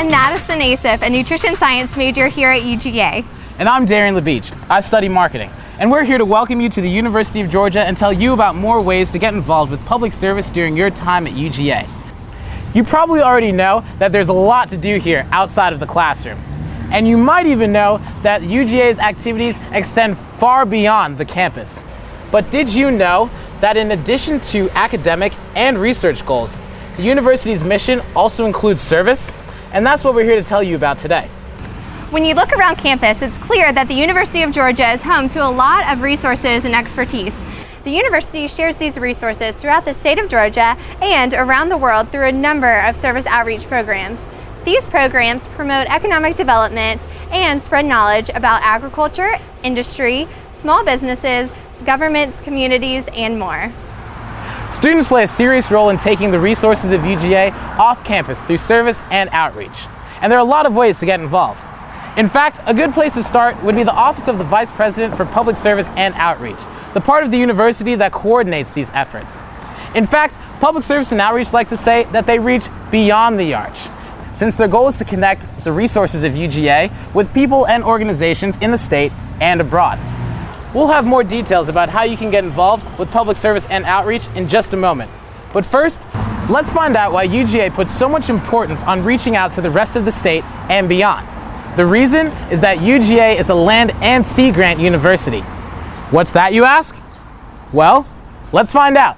I'm Madison Asif, a nutrition science major here at UGA. And I'm Darian LaBeach. I study marketing. And we're here to welcome you to the University of Georgia and tell you about more ways to get involved with public service during your time at UGA. You probably already know that there's a lot to do here outside of the classroom. And you might even know that UGA's activities extend far beyond the campus. But did you know that in addition to academic and research goals, the university's mission also includes service? And that's what we're here to tell you about today. When you look around campus, it's clear that the University of Georgia is home to a lot of resources and expertise. The university shares these resources throughout the state of Georgia and around the world through a number of service outreach programs. These programs promote economic development and spread knowledge about agriculture, industry, small businesses, governments, communities, and more. Students play a serious role in taking the resources of UGA off campus through service and outreach. And there are a lot of ways to get involved. In fact, a good place to start would be the Office of the Vice President for Public Service and Outreach, the part of the university that coordinates these efforts. In fact, Public Service and Outreach likes to say that they reach beyond the arch, since their goal is to connect the resources of UGA with people and organizations in the state and abroad. We'll have more details about how you can get involved with public service and outreach in just a moment. But first, let's find out why UGA puts so much importance on reaching out to the rest of the state and beyond. The reason is that UGA is a land and sea grant university. What's that, you ask? Well, let's find out.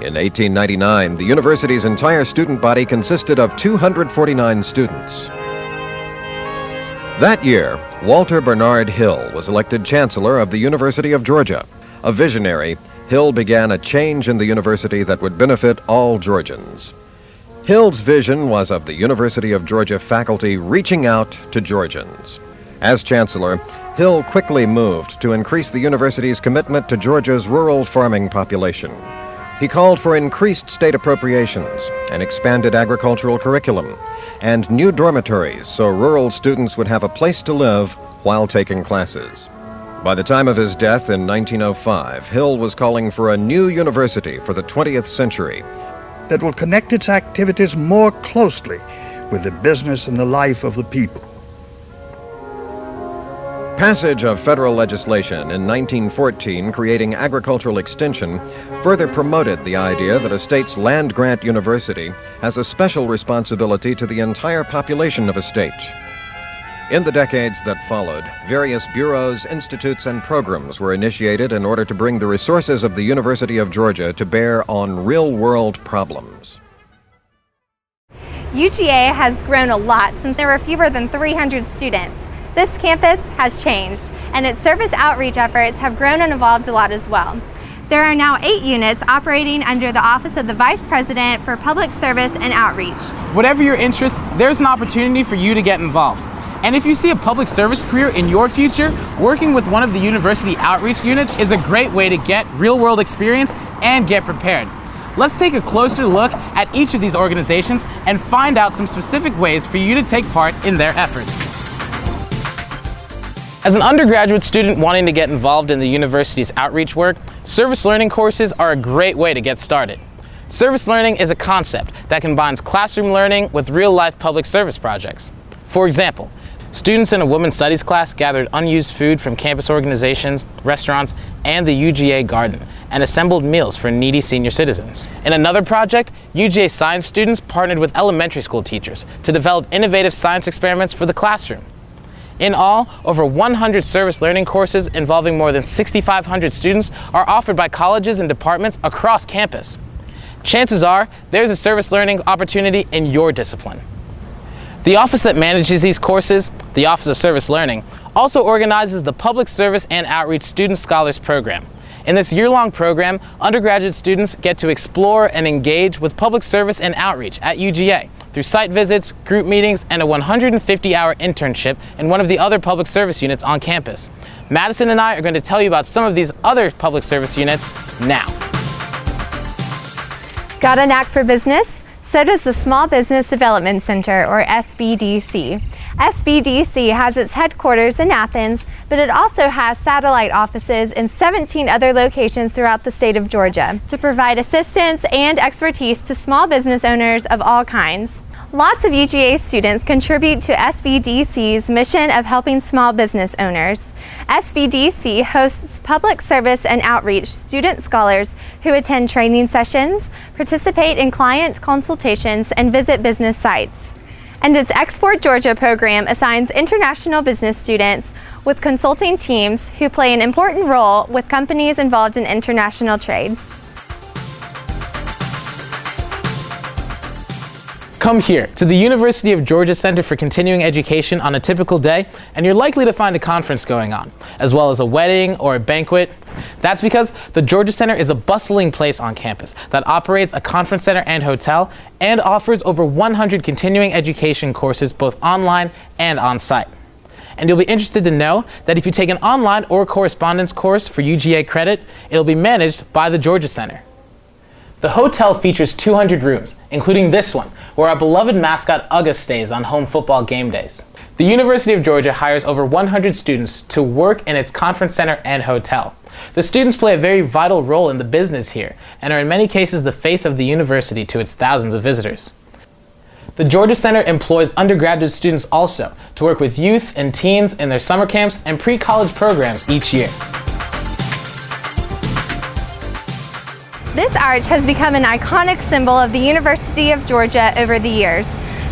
In 1899, the university's entire student body consisted of 249 students. That year, Walter Bernard Hill was elected Chancellor of the University of Georgia. A visionary, Hill began a change in the university that would benefit all Georgians. Hill's vision was of the University of Georgia faculty reaching out to Georgians. As Chancellor, Hill quickly moved to increase the university's commitment to Georgia's rural farming population. He called for increased state appropriations, an expanded agricultural curriculum, and new dormitories so rural students would have a place to live while taking classes. By the time of his death in 1905, Hill was calling for a new university for the 20th century that will connect its activities more closely with the business and the life of the people. Passage of federal legislation in 1914 creating agricultural extension further promoted the idea that a state's land-grant university has a special responsibility to the entire population of a state. In the decades that followed, various bureaus, institutes, and programs were initiated in order to bring the resources of the University of Georgia to bear on real-world problems. UGA has grown a lot since there were fewer than 300 students. This campus has changed, and its service outreach efforts have grown and evolved a lot as well. There are now 8 units operating under the Office of the Vice President for Public Service and Outreach. Whatever your interest, there's an opportunity for you to get involved. And if you see a public service career in your future, working with one of the university outreach units is a great way to get real-world experience and get prepared. Let's take a closer look at each of these organizations and find out some specific ways for you to take part in their efforts. As an undergraduate student wanting to get involved in the university's outreach work, service learning courses are a great way to get started. Service learning is a concept that combines classroom learning with real-life public service projects. For example, students in a women's studies class gathered unused food from campus organizations, restaurants, and the UGA garden and assembled meals for needy senior citizens. In another project, UGA science students partnered with elementary school teachers to develop innovative science experiments for the classroom. In all, over 100 service learning courses involving more than 6,500 students are offered by colleges and departments across campus. Chances are there's a service learning opportunity in your discipline. The office that manages these courses, the Office of Service Learning, also organizes the Public Service and Outreach Student Scholars Program. In this year-long program, undergraduate students get to explore and engage with public service and outreach at UGA through site visits, group meetings, and a 150-hour internship in one of the other public service units on campus. Madison and I are going to tell you about some of these other public service units now. Got a knack for business? So does the Small Business Development Center, or SBDC. SBDC has its headquarters in Athens, but it also has satellite offices in 17 other locations throughout the state of Georgia to provide assistance and expertise to small business owners of all kinds. Lots of UGA students contribute to SVDC's mission of helping small business owners. SVDC hosts public service and outreach student scholars who attend training sessions, participate in client consultations, and visit business sites. And its Export Georgia program assigns international business students with consulting teams who play an important role with companies involved in international trade. Come here to the University of Georgia Center for Continuing Education on a typical day, and you're likely to find a conference going on, as well as a wedding or a banquet. That's because the Georgia Center is a bustling place on campus that operates a conference center and hotel and offers over 100 continuing education courses both online and on-site. And you'll be interested to know that if you take an online or correspondence course for UGA credit, it'll be managed by the Georgia Center. The hotel features 200 rooms, including this one, where our beloved mascot Uga stays on home football game days. The University of Georgia hires over 100 students to work in its conference center and hotel. The students play a very vital role in the business here and are in many cases the face of the university to its thousands of visitors. The Georgia Center employs undergraduate students also to work with youth and teens in their summer camps and pre-college programs each year. This arch has become an iconic symbol of the University of Georgia over the years.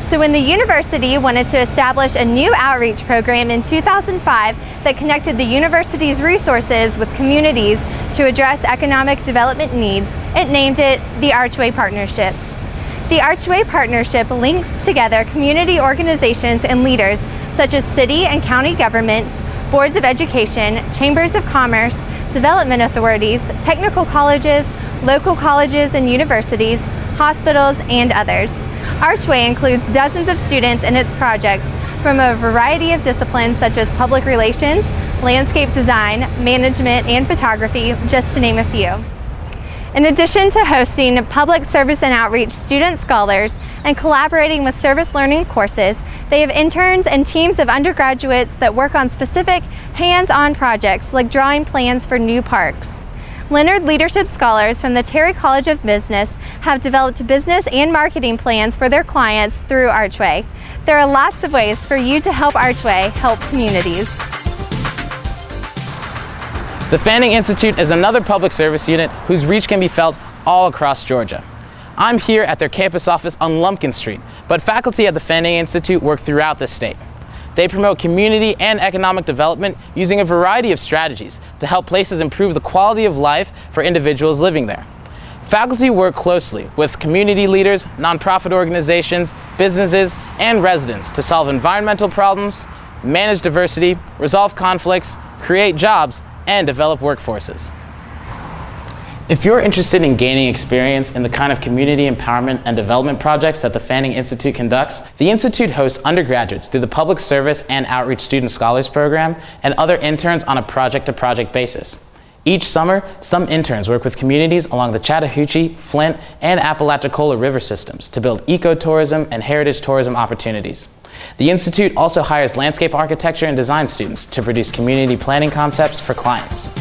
So when the university wanted to establish a new outreach program in 2005 that connected the university's resources with communities to address economic development needs, it named it the Archway Partnership. The Archway Partnership links together community organizations and leaders such as city and county governments, boards of education, chambers of commerce, development authorities, technical colleges, local colleges and universities, hospitals, and others. Archway includes dozens of students in its projects from a variety of disciplines such as public relations, landscape design, management, and photography, just to name a few. In addition to hosting public service and outreach student scholars and collaborating with ServiceLearning courses, they have interns and teams of undergraduates that work on specific hands-on projects like drawing plans for new parks. Leonard Leadership Scholars from the Terry College of Business have developed business and marketing plans for their clients through Archway. There are lots of ways for you to help Archway help communities. The Fanning Institute is another public service unit whose reach can be felt all across Georgia. I'm here at their campus office on Lumpkin Street, but faculty at the Fanning Institute work throughout the state. They promote community and economic development using a variety of strategies to help places improve the quality of life for individuals living there. Faculty work closely with community leaders, nonprofit organizations, businesses, and residents to solve environmental problems, manage diversity, resolve conflicts, create jobs, and develop workforces. If you're interested in gaining experience in the kind of community empowerment and development projects that the Fanning Institute conducts, the Institute hosts undergraduates through the Public Service and Outreach Student Scholars Program and other interns on a project-to-project basis. Each summer, some interns work with communities along the Chattahoochee, Flint, and Apalachicola river systems to build ecotourism and heritage tourism opportunities. The Institute also hires landscape architecture and design students to produce community planning concepts for clients.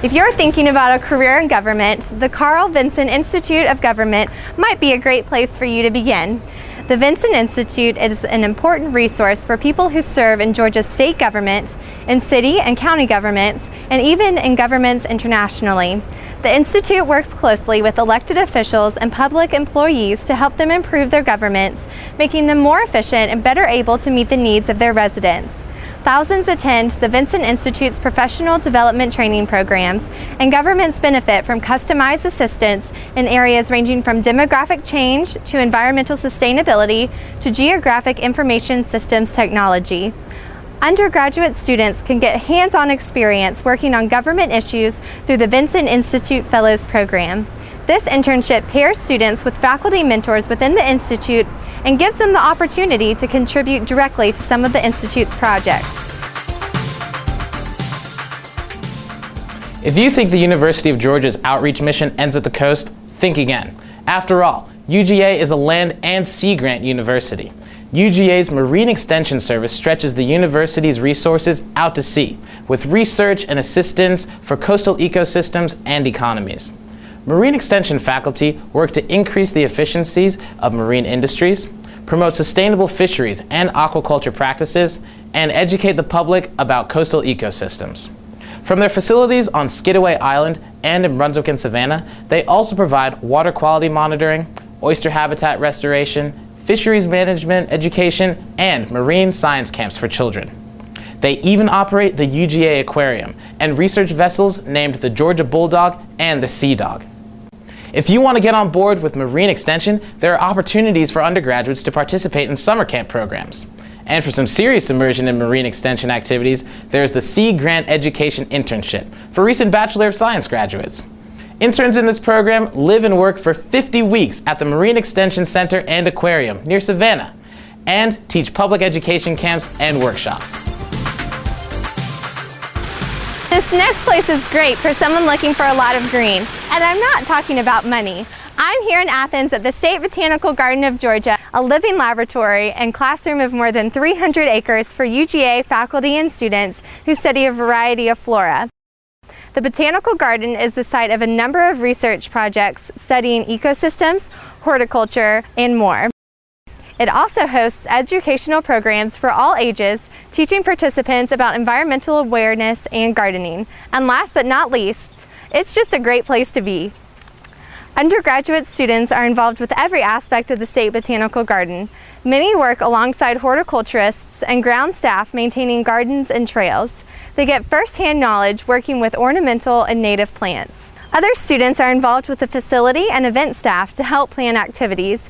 If you're thinking about a career in government, the Carl Vinson Institute of Government might be a great place for you to begin. The Vinson Institute is an important resource for people who serve in Georgia's state government, in city and county governments, and even in governments internationally. The Institute works closely with elected officials and public employees to help them improve their governments, making them more efficient and better able to meet the needs of their residents. Thousands attend the Vinson Institute's professional development training programs, and governments benefit from customized assistance in areas ranging from demographic change to environmental sustainability to geographic information systems technology. Undergraduate students can get hands-on experience working on government issues through the Vinson Institute Fellows Program. This internship pairs students with faculty mentors within the Institute and gives them the opportunity to contribute directly to some of the Institute's projects. If you think the University of Georgia's outreach mission ends at the coast, think again. After all, UGA is a land and sea grant university. UGA's Marine Extension Service stretches the university's resources out to sea with research and assistance for coastal ecosystems and economies. Marine extension faculty work to increase the efficiencies of marine industries, promote sustainable fisheries and aquaculture practices, and educate the public about coastal ecosystems. From their facilities on Skidaway Island and in Brunswick and Savannah, they also provide water quality monitoring, oyster habitat restoration, fisheries management education, and marine science camps for children. They even operate the UGA Aquarium and research vessels named the Georgia Bulldog and the Sea Dog. If you want to get on board with Marine Extension, there are opportunities for undergraduates to participate in summer camp programs. And for some serious immersion in Marine Extension activities, there's the Sea Grant Education Internship for recent Bachelor of Science graduates. Interns in this program live and work for 50 weeks at the Marine Extension Center and Aquarium near Savannah, and teach public education camps and workshops. This next place is great for someone looking for a lot of green, and I'm not talking about money. I'm here in Athens at the State Botanical Garden of Georgia, a living laboratory and classroom of more than 300 acres for UGA faculty and students who study a variety of flora. The Botanical Garden is the site of a number of research projects studying ecosystems, horticulture, and more. It also hosts educational programs for all ages, teaching participants about environmental awareness and gardening. And last but not least, it's just a great place to be. Undergraduate students are involved with every aspect of the State Botanical Garden. Many work alongside horticulturists and ground staff maintaining gardens and trails. They get first-hand knowledge working with ornamental and native plants. Other students are involved with the facility and event staff to help plan activities.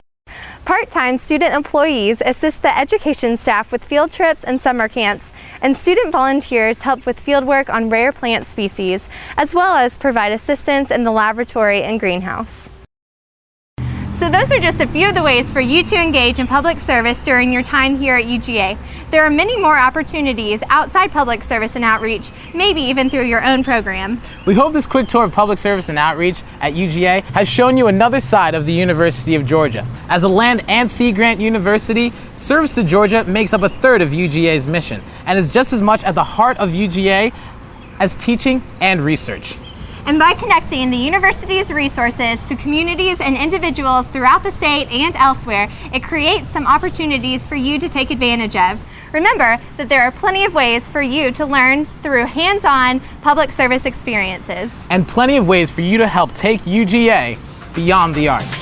Part-time student employees assist the education staff with field trips and summer camps, and student volunteers help with fieldwork on rare plant species, as well as provide assistance in the laboratory and greenhouse. So those are just a few of the ways for you to engage in public service during your time here at UGA. There are many more opportunities outside public service and outreach, maybe even through your own program. We hope this quick tour of public service and outreach at UGA has shown you another side of the University of Georgia. As a land and sea grant university, service to Georgia makes up a third of UGA's mission and is just as much at the heart of UGA as teaching and research. And by connecting the university's resources to communities and individuals throughout the state and elsewhere, it creates some opportunities for you to take advantage of. Remember that there are plenty of ways for you to learn through hands-on public service experiences. And plenty of ways for you to help take UGA beyond the arch.